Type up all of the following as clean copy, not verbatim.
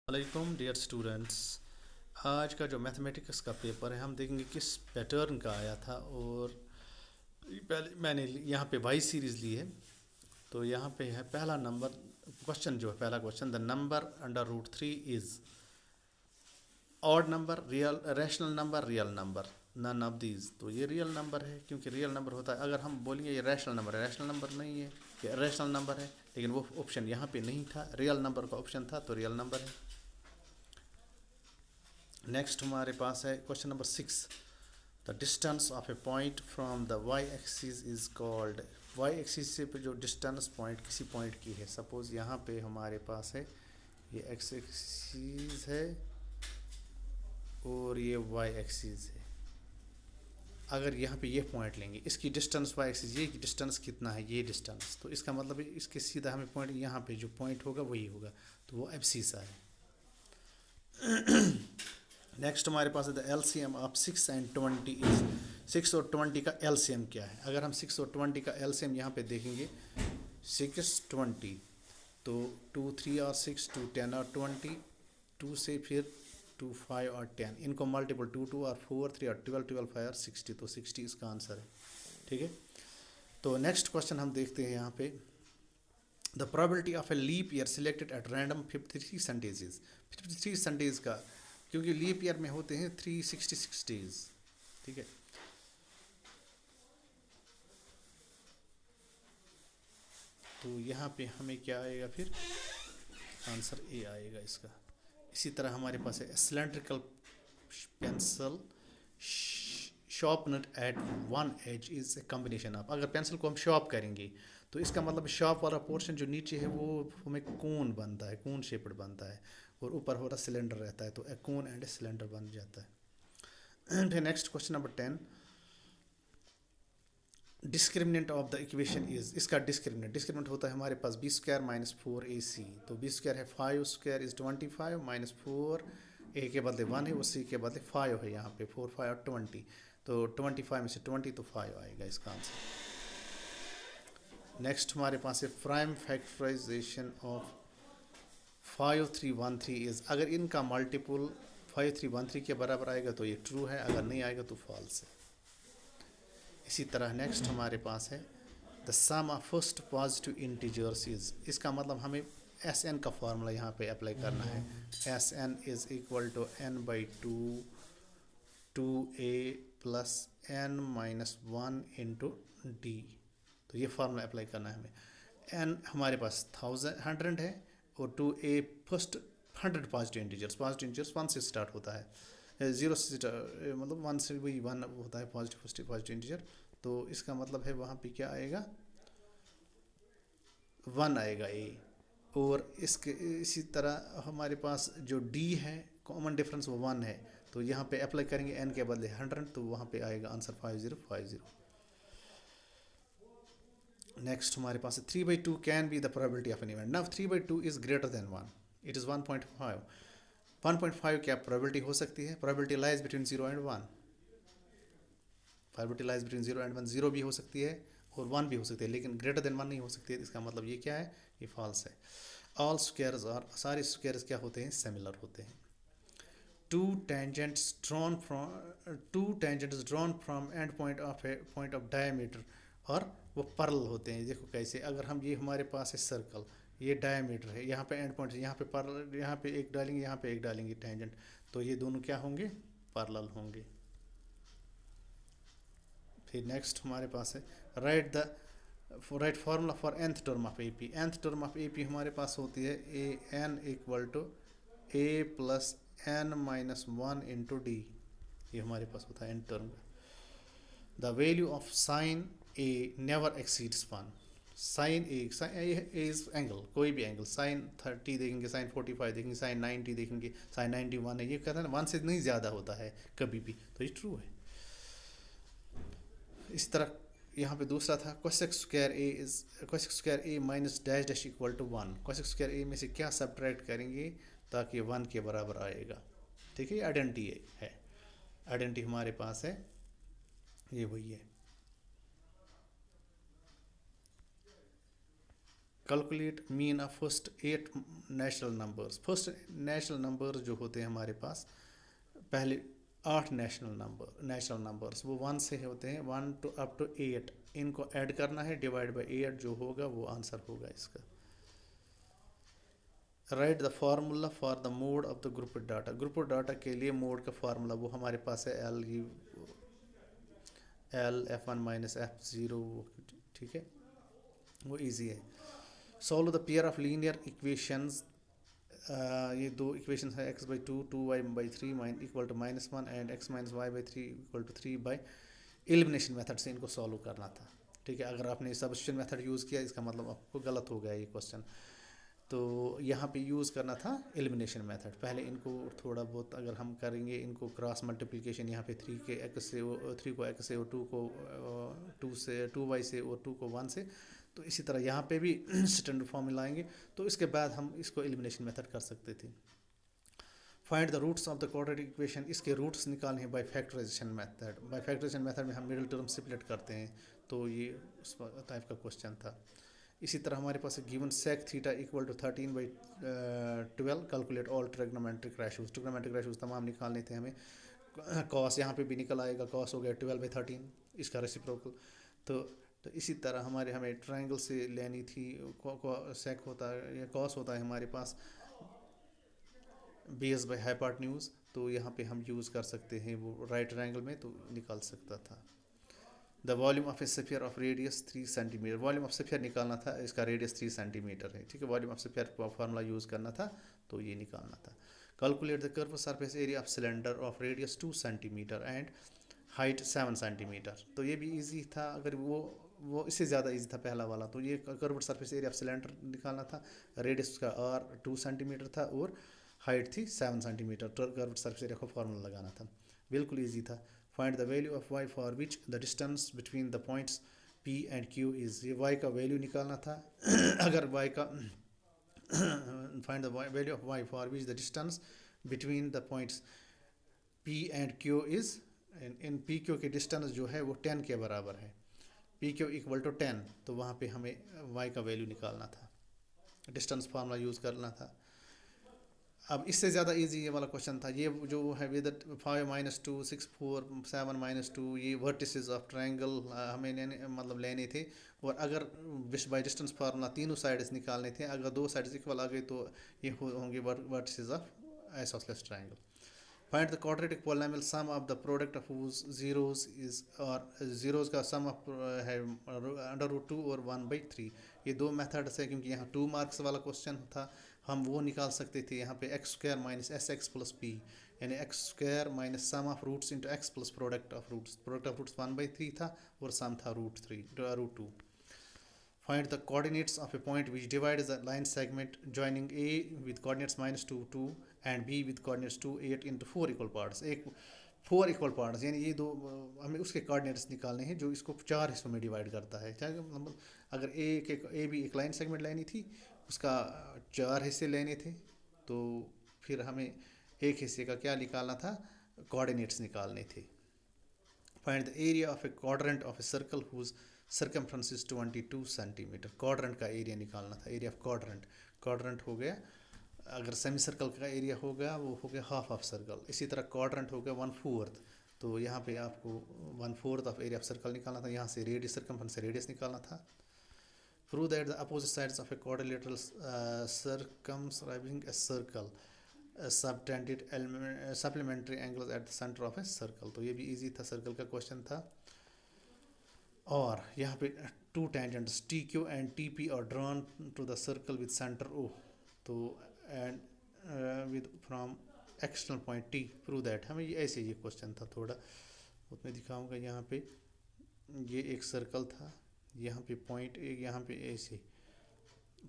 वालेकुम dear students. आज का जो मैथमेटिक्स का पेपर है हम देखेंगे किस पैटर्न का आया था। और पहले मैंने यहाँ पे वाई सीरीज़ ली है। तो यहाँ पे है पहला नंबर क्वेश्चन, जो है पहला question, the number under root three is odd number, real rational number, real number, none of these. तो ये रियल नंबर है क्योंकि रियल नंबर होता है। अगर हम बोलेंगे ये रैशनल नंबर है, रैशनल नंबर नहीं है, ये रैशनल नंबर है, लेकिन वो ऑप्शन यहाँ पे नहीं था, रियल नंबर का ऑप्शन था, तो रियल नंबर है। नेक्स्ट हमारे पास है question number 6, the distance of a point from the y axis is called. Y axis से जो डिस्टेंस पॉइंट किसी पॉइंट की है, सपोज यहाँ पे हमारे पास है ये एक्स एक्सिस है और ये वाई एक्सिस है। अगर यहाँ पे ये पॉइंट लेंगे, इसकी डिस्टेंस वाई एक्सिस, ये डिस्टेंस कितना है, ये डिस्टेंस, तो इसका मतलब है इसके सीधा हमें पॉइंट, यहाँ पे जो पॉइंट होगा वही होगा, तो वो एब्सिसा है। नेक्स्ट हमारे पास है the LCM of 6 and 20 is. 6 और 20 का एलसीएम क्या है? अगर हम 6 और 20 का एलसीएम यहाँ पे देखेंगे, 6 20, तो 2 3 और 6, 2 10 और 20, 2 से फिर 2 5 और 10, इनको मल्टीपल 2 2 और 4 3 और 12 12 5 और 60, तो 60 इसका आंसर है। ठीक है। तो नेक्स्ट क्वेश्चन हम देखते हैं यहाँ पे, the probability of a leap year selected at random 53 Sundays. 53 Sundays का, क्योंकि लीप ईयर में होते हैं 366 डेज। ठीक है। तो यहाँ पे हमें क्या आएगा, फिर आंसर ए आएगा इसका। इसी तरह हमारे पास है cylindrical pencil sharpener at one edge is a combination of. अगर पेंसिल को हम शार्प करेंगे तो इसका मतलब शार्प वाला पोर्शन जो नीचे है वो हमें कोन बनता है, कोन शेप्ड बनता है, और ऊपर हो रहा सिलेंडर रहता है, तो ए कोन एंड ए सिलेंडर बन जाता है। फिर next question number 10, discriminant of the equation is. इसका डिस्क्रिमिनेंट होता है हमारे पास बी स्क्वायर माइनस 4ac। तो बी स्क्वायर है 5 स्क्वायर इज 25 माइनस 4, ए के बदले 1 है और सी के बदले 5 है, यहाँ पे 4 5 और 20, तो 25 में से 20 तो 5 आएगा इसका आंसर। नेक्स्ट हमारे पास है प्राइम फैक्टराइजेशन ऑफ 5313 इज। अगर इनका मल्टीपल 5313 के बराबर आएगा तो ये ट्रू है, अगर नहीं आएगा तो फॉल्स है। इसी तरह नेक्स्ट हमारे पास है the sum of first positive integers is. इसका मतलब हमें एस एन का फार्मूला यहाँ पे अप्लाई करना है। S n is equal to n by two A plus N minus 1 into d. तो ये फार्मूला अप्लाई करना है हमें। एन हमारे पास 100 है और 2a फर्स्ट 100 पॉजिटिव इंटीजर्स 1 से स्टार्ट होता है, 0 से मतलब 1 से वही 1 होता है पॉजिटिव इंटीजर। तो इसका मतलब है वहाँ पे क्या आएगा, 1 आएगा ए। और इसके इसी तरह हमारे पास जो डी है कॉमन डिफरेंस वो 1 है, तो यहाँ पे अप्लाई करेंगे एन के बदले 100, तो वहाँ पे आएगा आंसर 5050। नेक्स्ट हमारे पास 3/2 can be the probability of an event. Now 3/2 is greater than 1, it is 1.5। 1.5 क्या प्रोबेबिलिटी हो सकती है? Probability lies between 0 and 1। Probability lies between 0 and 1, 0 भी हो सकती है और 1 भी हो सकती है, लेकिन ग्रेटर देन 1 नहीं हो सकती है। इसका मतलब ये क्या है, ये फॉल्स है। ऑल स्क्वायर्स, और सारे स्क्वायर्स क्या होते हैं, सिमिलर होते हैं। To tangents drawn from and point of a point of diameter, और वो पैरेलल होते हैं। देखो कैसे, अगर हम ये हमारे पास है सर्कल, ये डायमीटर है, यहाँ पे एंड पॉइंट है, यहाँ पे पैरेलल, यहाँ पे एक डालेंगे, यहाँ पे एक डालेंगे टेंजेंट, तो ये दोनों क्या होंगे, पैरेलल होंगे। फिर नेक्स्ट हमारे पास है write formula for nth term of AP। nth term of AP हमारे पास होती है A N equal to A plus N minus 1 into D. ये हमारे पास होता है nth term. The value of sine A never exceeds 1। Sine A is angle, कोई भी एंगल, साइन 30 देखेंगे, साइन 45 देखेंगे, साइन 90 देखेंगे, साइन 91 है, ये कहते हैं 1 से नहीं ज़्यादा होता है कभी भी, तो ये ट्रू है। इस तरह यहाँ पे दूसरा था cosec square A minus dash dash equal to 1। Cosec square A में से क्या सब्ट्रैक्ट करेंगे ताकि 1 के बराबर आएगा। ठीक है, आइडेंटिटी है, आइडेंटिटी हमारे पास है, ये वही है। Calculate mean of first 8 natural numbers. First natural numbers जो होते हैं हमारे पास, पहले 8 नेचुरल नंबर्स वो 1 से होते हैं, 1 टू अप टू 8, इनको ऐड करना है, डिवाइड बाई 8 जो होगा वो आंसर होगा इसका। Right the formula for the mode of the group data. Group data के लिए मोड का फार्मूला वो हमारे पास है एल F1 माइनस F0, ठीक है, वो इजी है। Solve the pair of linear equations. ये दो इक्वेशंस है, x by 2 2y/3 equal to -1 and x minus y/3 equal to 3 elimination method से इनको सॉल्व करना था, ठीक है। अगर आपने सब्स्टिट्यूशन मेथड यूज़ किया इसका मतलब आपको गलत हो गया ये क्वेश्चन। तो यहाँ पे यूज़ करना था एलिमिनेशन मेथड। पहले इनको थोड़ा बहुत अगर हम करेंगे, इनको क्रॉस मल्टीप्लिकेशन, यहाँ पे 3 के x से 3 को x से और 2 को 2 से 2y से और 2 को 1 से, तो इसी तरह यहाँ पे भी स्टैंडर्ड फॉर्म में लाएंगे। तो इसके बाद हम इसको एलिमिनेशन मेथड कर सकते थे। Find the roots of the quadratic equation. इसके रूट्स निकालने हैं by factorisation method. By factorisation method में हम मिडिल टर्म स्प्लिट करते हैं, तो ये उस टाइप का क्वेश्चन था। इसी तरह हमारे पास given sec theta equal to 13/12, calculate all trigonometric ratios. Trigonometric ratios तमाम निकालने थे हमें। कॉस यहाँ पे भी निकल आएगा, कॉस हो गया 12/13, इसका रेसिप्रोकल। तो इसी तरह हमें ट्रायंगल से लेनी थी, सेक होता है या कॉस होता है हमारे पास बेस बाय हाइपोटेन्यूज, तो यहाँ पे हम यूज़ कर सकते हैं वो राइट ट्रायंगल में, तो निकाल सकता था। The volume of A sphere of radius 3 centimetre. Volume of sphere निकालना था, इसका रेडियस 3 सेंटीमीटर है, ठीक है। Volume of sphere formula use करना था, तो ये निकालना था। Calculate the curve surface area of cylinder of radius 2 centimetre and height 7 centimetre. तो ये भी इजी था, अगर वो इससे ज़्यादा इजी था पहला वाला। तो ये curved surface area of cylinder निकालना था, रेडियस का r 2 सेंटीमीटर था और हाइट थी 7 सेंटीमीटर। कर्व्ड सरफेस एरिया को फार्मूला लगाना था, बिल्कुल ईजी था। Find the value of y for which the distance between the points p and q is. ये y का वैल्यू निकालना था। अगर y का find the value of y for which the distance between the points p and q is, in p q के distance जो है वो 10 के बराबर है, p q इक्वल टू 10, तो वहाँ पे हमें y का वैल्यू निकालना था, डिस्टेंस फार्मूला यूज़ करना था। अब इससे ज़्यादा इजी ये वाला क्वेश्चन था। ये जो है विद 5 - 2 6 4 7 - 2, ये वर्टिसेस ऑफ ट्रायंगल हमें लेने थे। और अगर बाय डिस्टेंस फार्मूला तीनों साइड्स निकालने थे, अगर दो साइड्स इक्वल आ गए तो ये होंगे vertices of isosceles triangle. Find the quadratic polynomial sum of the product of whose zeros is, और जीरोज़ का सम ऑफ है √2 और 1/3। ये दो मेथड्स है, क्योंकि यहाँ 2 मार्क्स वाला क्वेश्चन था, हम वो निकाल सकते थे। यहाँ पे x² minus SX plus p, यानी x² minus sum of roots into x plus product of roots. Product of roots 1/3 था और सम था √2। Find the coordinates of a point which divides the line segment joining A with coordinates -2 2 and B with coordinates 2 8 into 4 equal parts। एक 4 equal parts, यानी ये दो हमें उसके coordinates निकालने हैं जो इसको 4 हिस्सों में डिवाइड करता है। क्या मतलब, अगर ए भी एक लाइन सेगमेंट लेनी थी, उसका 4 हिस्से लेने थे, तो फिर हमें एक हिस्से का क्या निकालना था, कोऑर्डिनेट्स निकालने थे। Find the area of a quadrant of a circle whose circumference is 22 centimetre. Quadrant का एरिया निकालना था, एरिया ऑफ क्वाड्रेंट। क्वाड्रेंट हो गया, अगर सेमी सर्कल का एरिया हो गया वो हो गया हाफ ऑफ सर्कल। इसी तरह क्वाड्रेंट हो गया 1/4, तो यहाँ पे आपको 1/4 ऑफ एरिया ऑफ सर्कल निकालना था। यहाँ से रेडियस, सर्कमफ्रेंस से रेडियस निकालना था। Prove that the opposite sides of a quadrilateral circumscribing a circle subtended supplementary angles at the centre of a circle. तो ये भी इजी था, सर्कल का क्वेश्चन था। और यहाँ पे 2 tangents TQ and TP are drawn to the circle with centre O, तो and with from external point T। Prove that, हमें ये ऐसे ये क्वेश्चन था थोड़ा, उसमें दिखाऊंगा। यहाँ पे ये एक सर्कल था, यहाँ पे पॉइंट एक, यहाँ पे ऐसे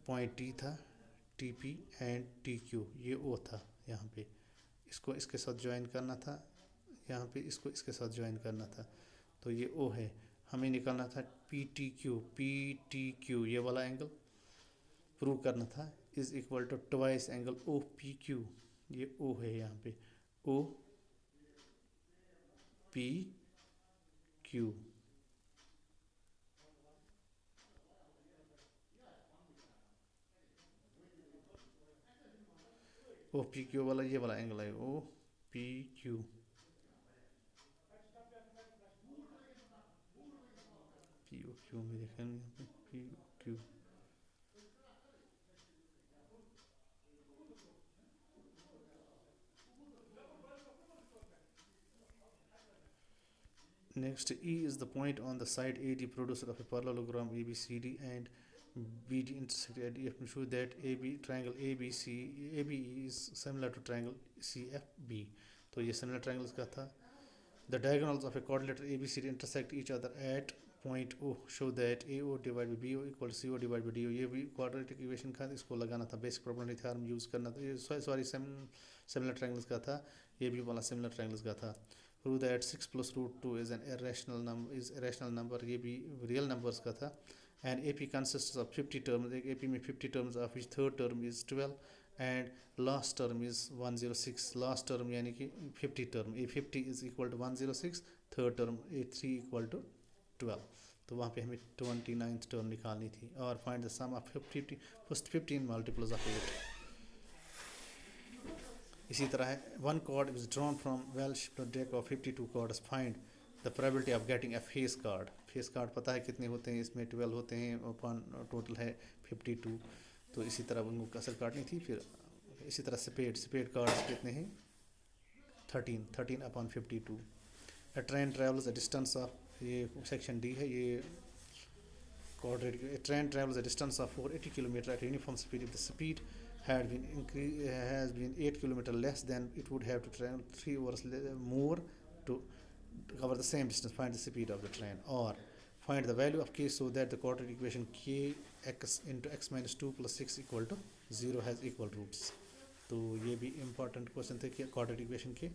पॉइंट T था, TP एंड TQ, ये O था। यहाँ पे इसको इसके साथ ज्वाइन करना था, यहाँ पे इसको इसके साथ ज्वाइन करना था, तो ये O है। हमें निकालना था PTQ, ये वाला एंगल प्रूव करना था, is equal to twice angle OPQ। ये O है, यहाँ पे OPQ। ओ पी क्यू वाला ये वाला एंगल है, O P Q, P O Q में देखेंगे, P O Q. Next, E is the point on the side AD producer of a parallelogram ABCD and BD intersect at EF to show that AB triangle ABE is similar to triangle CFB. तो ये similar triangles का था. The diagonals of a quadrilateral ABCD intersect each other at point O. Show that AO divided by BO equal to CO divided by DO. ये भी quadratic equation का, इसको लगाना था, basic probability theorem use करना था. Sorry, similar triangles का था, ये भी वाला similar triangles का था. Prove that 6 plus root 2 is an irrational number, ये भी real numbers का था. And AP consists of 50 terms. AP में 50 terms of which third term is 12 and last term is 106. Last term यानी कि 50 term, A50 is equal to 106, third term A3 equal to 12. तो वहाँ पे हमें 29th term निकालनी थी. और find the sum of 50 first 15 multiples of 8. इसी तरह है, one chord is drawn from well-shaped deck of 52 chords. Find the probability of getting a face card. Face card पता है कितने होते हैं, इसमें 12 होते हैं, अपन टोटल है 52. तो इसी तरह उनको कसर काटनी थी. फिर इसी तरह स्पेड कार्ड्स कितने हैं, 13 upon 52. A train travels a distance of, ये सेक्शन डी है, ये quadratic. A train travels a distance of 480 km at uniform speed. If the speed has been 8 km less, then it would have to travel 3 hours more to cover the same distance. Find the speed of the train, or find the value of k so that the quadratic equation kx into x minus 2 plus 6 equal to 0 has equal roots. तो ये भी important question थे कि quadratic equation के